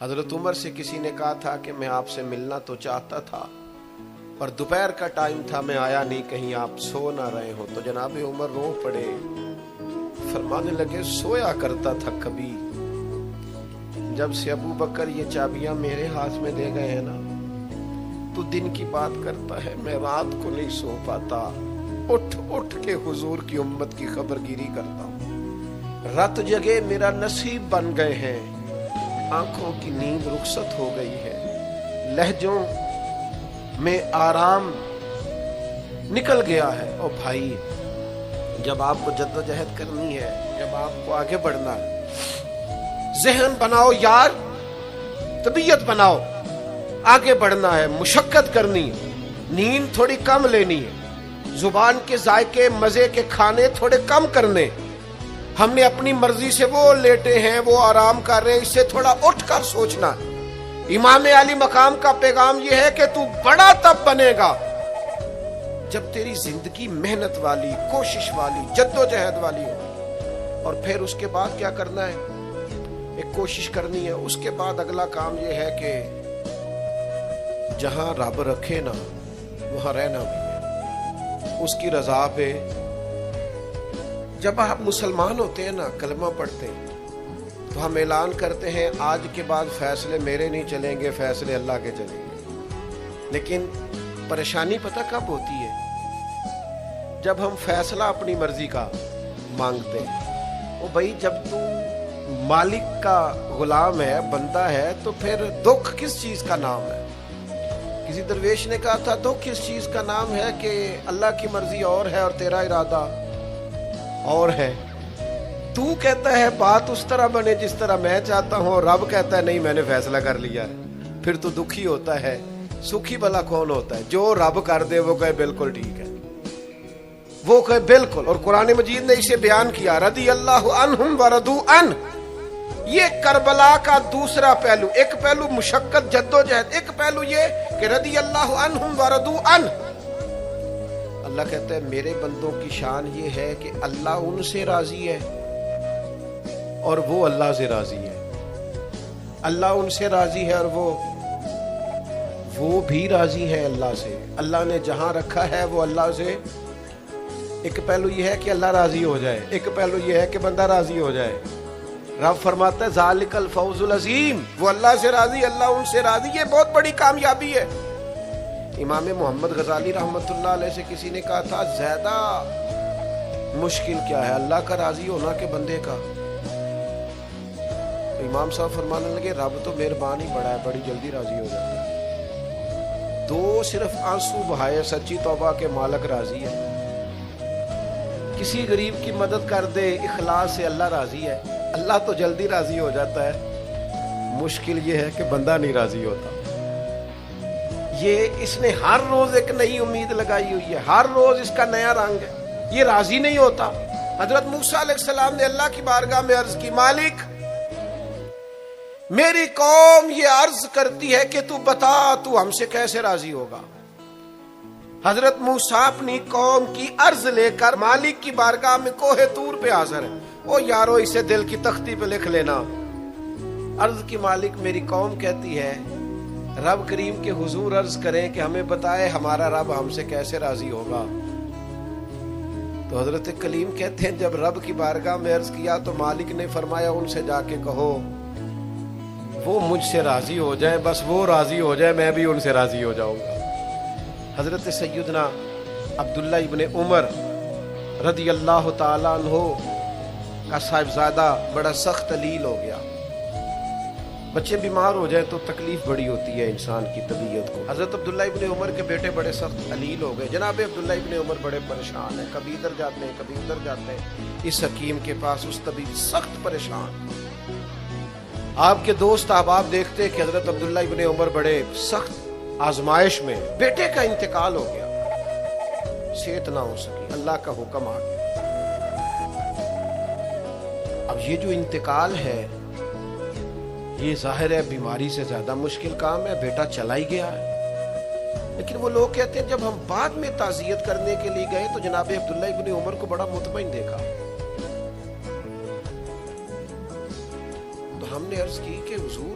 حضرت عمر سے کسی نے کہا تھا کہ میں آپ سے ملنا تو چاہتا تھا پر دوپہر کا ٹائم تھا، میں آیا نہیں، کہیں آپ سو نہ رہے ہو۔ تو جناب عمر رو پڑے، فرمانے لگے سویا کرتا تھا کبھی، جب سے ابو بکر یہ چابیاں میرے ہاتھ میں دے گئے ہیں نا تو دن کی بات کرتا ہے، میں رات کو نہیں سو پاتا، اٹھ اٹھ کے حضور کی امت کی خبر گیری کرتا ہوں۔ رات جگے میرا نصیب بن گئے ہیں، آنکھوں کی نیند رخصت ہو گئی ہے، لہجوں میں آرام نکل گیا ہے۔ اور بھائی جب آپ کو جدوجہد کرنی ہے، جب آپ کو آگے بڑھنا ہے، ذہن بناؤ یار، طبیعت بناؤ، آگے بڑھنا ہے، مشقت کرنی ہے، نیند تھوڑی کم لینی ہے، زبان کے ذائقے مزے کے کھانے تھوڑے کم کرنے۔ ہم نے اپنی مرضی سے وہ لیٹے ہیں، وہ آرام کر رہے ہیں، اس سے تھوڑا اٹھ کر سوچنا ہے۔ امام علی مقام کا پیغام یہ ہے کہ تو بڑا تب بنے گا جب تیری زندگی محنت والی، کوشش والی، جدوجہد والی ہو۔ اور پھر اس کے بعد کیا کرنا ہے؟ ایک کوشش کرنی ہے۔ اس کے بعد اگلا کام یہ ہے کہ جہاں رب رکھے نا وہاں رہنا بھی ہے، اس کی رضا پہ۔ جب آپ مسلمان ہوتے ہیں نا، کلمہ پڑھتے ہیں تو ہم اعلان کرتے ہیں آج کے بعد فیصلے میرے نہیں چلیں گے، فیصلے اللہ کے چلیں گے۔ لیکن پریشانی پتہ کب ہوتی ہے؟ جب ہم فیصلہ اپنی مرضی کا مانگتے ہیں۔ وہ بھائی جب تو مالک کا غلام ہے، بندہ ہے، تو پھر دکھ کس چیز کا نام ہے؟ کسی درویش نے کہا تھا دکھ کس چیز کا نام ہے کہ اللہ کی مرضی اور ہے اور تیرا ارادہ اور ہے۔ تو کہتا ہے بات اس طرح بنے جس طرح میں چاہتا ہوں، اور رب کہتا ہے نہیں میں نے فیصلہ کر لیا ہے۔ پھر تو دکھی ہوتا ہے۔ سکھی بھلا کون ہوتا ہے؟ جو رب کر دے وہ کہے بالکل ٹھیک ہے، وہ کہے بالکل۔ اور قرآن مجید نے اسے بیان کیا، رضی اللہ عنہم ورضوا عنہ۔ یہ کربلا کا دوسرا پہلو، ایک پہلو مشقت جدوجہد، ایک پہلو یہ کہ رضی اللہ عنہم ورضوا عنہ۔ اللہ کہتا ہے میرے بندوں کی شان یہ ہے کہ اللہ ان سے راضی ہے اور وہ اللہ سے راضی ہے۔ اللہ ان سے راضی ہے اور وہ بھی راضی ہے اللہ سے۔ اللہ نے جہاں رکھا ہے وہ اللہ سے۔ ایک پہلو یہ ہے کہ اللہ راضی ہو جائے، ایک پہلو یہ ہے کہ بندہ راضی ہو جائے۔ رب فرماتا ہے ذالک الفوز العظیم، وہ اللہ سے راضی، اللہ ان سے راضی، یہ بہت بڑی کامیابی ہے۔ امام محمد غزالی رحمۃ اللہ علیہ سے کسی نے کہا تھا زیادہ مشکل کیا ہے، اللہ کا راضی ہونا کہ بندے کا؟ تو امام صاحب فرمانے لگے رب تو مہربان ہی بڑا ہے، بڑی جلدی راضی ہو جاتا ہے۔ دو صرف آنسو بہائے سچی توبہ کے مالک راضی ہے۔ کسی غریب کی مدد کر دے اخلاص سے، اللہ راضی ہے۔ اللہ تو جلدی راضی ہو جاتا ہے، مشکل یہ ہے کہ بندہ نہیں راضی ہوتا۔ یہ اس نے ہر روز ایک نئی امید لگائی ہوئی ہے، ہر روز اس کا نیا رنگ ہے، یہ راضی نہیں ہوتا۔ حضرت موسیٰ علیہ السلام نے اللہ کی بارگاہ میں عرض کی، مالک میری قوم یہ عرض کرتی ہے کہ تو بتا تو ہم سے کیسے راضی ہوگا۔ حضرت موسیٰ اپنی قوم کی عرض لے کر مالک کی بارگاہ میں کوہ طور پہ حاضر ہے۔ او یارو اسے دل کی تختی پہ لکھ لینا۔ عرض کی مالک میری قوم کہتی ہے رب کریم کے حضور عرض کریں کہ ہمیں بتائے ہمارا رب ہم سے کیسے راضی ہوگا۔ تو حضرت کلیم کہتے ہیں جب رب کی بارگاہ میں عرض کیا تو مالک نے فرمایا ان سے جا کے کہو وہ مجھ سے راضی ہو جائے، بس وہ راضی ہو جائے میں بھی ان سے راضی ہو جاؤں گا۔ حضرت سیدنا عبداللہ ابن عمر رضی اللہ تعالیٰ عنہ کا صاحبزادہ بڑا سخت علیل ہو گیا۔ بچے بیمار ہو جائیں تو تکلیف بڑی ہوتی ہے انسان کی طبیعت کو۔ حضرت عبداللہ ابن عمر کے بیٹے بڑے سخت علیل ہو گئے۔ جناب عبداللہ ابن عمر بڑے پریشان ہیں، کبھی ادھر جاتے ہیں کبھی ادھر جاتے ہیں، اس حکیم کے پاس، اس طبیب، سخت پریشان۔ آپ کے دوست احباب دیکھتے کہ حضرت عبداللہ ابن عمر بڑے سخت آزمائش میں، بیٹے کا انتقال ہو گیا، صحت نہ ہو سکی، اللہ کا حکم آ گیا۔ اب یہ جو انتقال ہے یہ ظاہر ہے بیماری سے زیادہ مشکل کام ہے، بیٹا چلا ہی گیا ہے۔ لیکن وہ لوگ کہتے ہیں جب ہم بعد میں تعزیت کرنے کے لیے گئے تو جناب عبداللہ ابن عمر کو بڑا مطمئن دیکھا۔ تو ہم نے عرض کی کہ حضور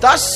10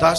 10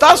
10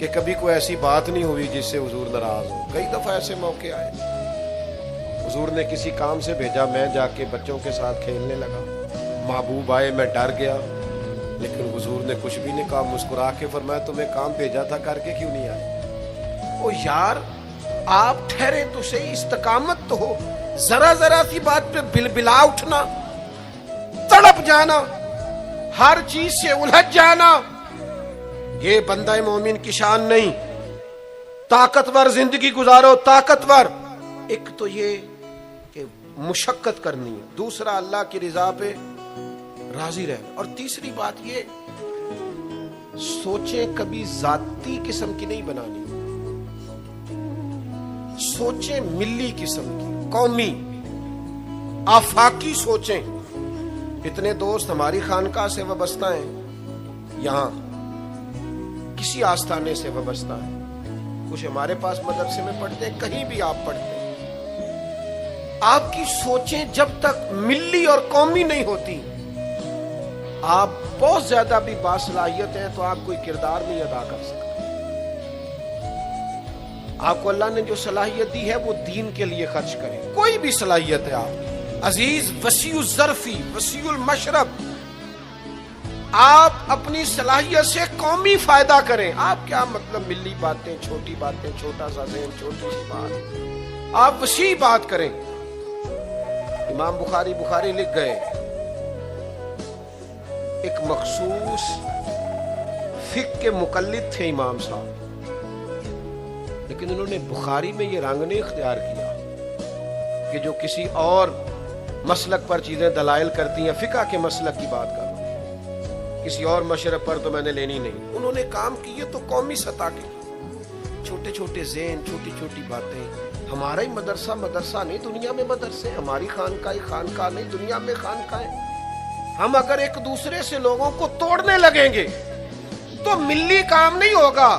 کہ کبھی کوئی ایسی بات نہیں ہوئی جس سے حضور ناراض ہو. کئی دفعہ ایسے موقع آئے, حضور نے کسی کام سے بھیجا, میں جا کے بچوں کے ساتھ کھیلنے لگا, محبوب آئے, میں ڈر گیا, لیکن حضور نے کچھ بھی نہیں کہا, مسکرا کے فرمایا تمہیں کام بھیجا تھا, کر کے کیوں نہیں آئے؟ او یار آپ ٹھہرے تو صحیح, استقامت تو ہو. ذرا ذرا سی بات پہ بلبلا اٹھنا, تڑپ جانا, ہر چیز سے الجھ جانا, یہ بندہ مومن کی شان نہیں. طاقتور زندگی گزارو, طاقتور. ایک تو یہ کہ مشقت کرنی ہے, دوسرا اللہ کی رضا پہ راضی رہنا, اور تیسری بات یہ سوچیں کبھی ذاتی قسم کی نہیں بنانی, سوچیں ملی قسم کی, قومی آفاقی سوچیں. اتنے دوست ہماری خانقاہ سے وابستہ ہیں, یہاں کسی آستانے سے وابستہ ہیں, کچھ ہمارے پاس مدرسے میں پڑھتے ہیں, کہیں بھی آپ پڑھتے ہیں. آپ کی سوچیں جب تک ملی اور قومی نہیں ہوتی, آپ بہت زیادہ بھی باصلاحیت ہیں تو آپ کوئی کردار نہیں ادا کر سکتے. آپ کو اللہ نے جو صلاحیت دی ہے وہ دین کے لیے خرچ کریں. کوئی بھی صلاحیت ہے آپ عزیز, وسیع الظرفی, وسیع المشرب, آپ اپنی صلاحیت سے قومی فائدہ کریں. آپ کیا مطلب ملی باتیں, چھوٹی باتیں, چھوٹا سا ذہن, چھوٹی سی بات, آپ وسیع بات کریں. امام بخاری لکھ گئے, ایک مخصوص فقہ کے مقلد تھے امام صاحب, لیکن انہوں نے بخاری میں یہ رنگ نہیں اختیار کیا کہ جو کسی اور مسلک پر چیزیں دلائل کرتی ہیں, فقہ کے مسلک کی بات کر رہا ہوں, کسی اور مشرب پر تو میں نے لینی نہیں. انہوں نے کام کیے تو قومی سطح کے, چھوٹے چھوٹے ذہن, چھوٹی چھوٹی باتیں. ہمارا ہی مدرسہ نہیں, دنیا میں مدرسے, ہماری خانقاہ نہیں, دنیا میں خانقاہیں. ہم اگر ایک دوسرے سے لوگوں کو توڑنے لگیں گے تو ملی کام نہیں ہوگا,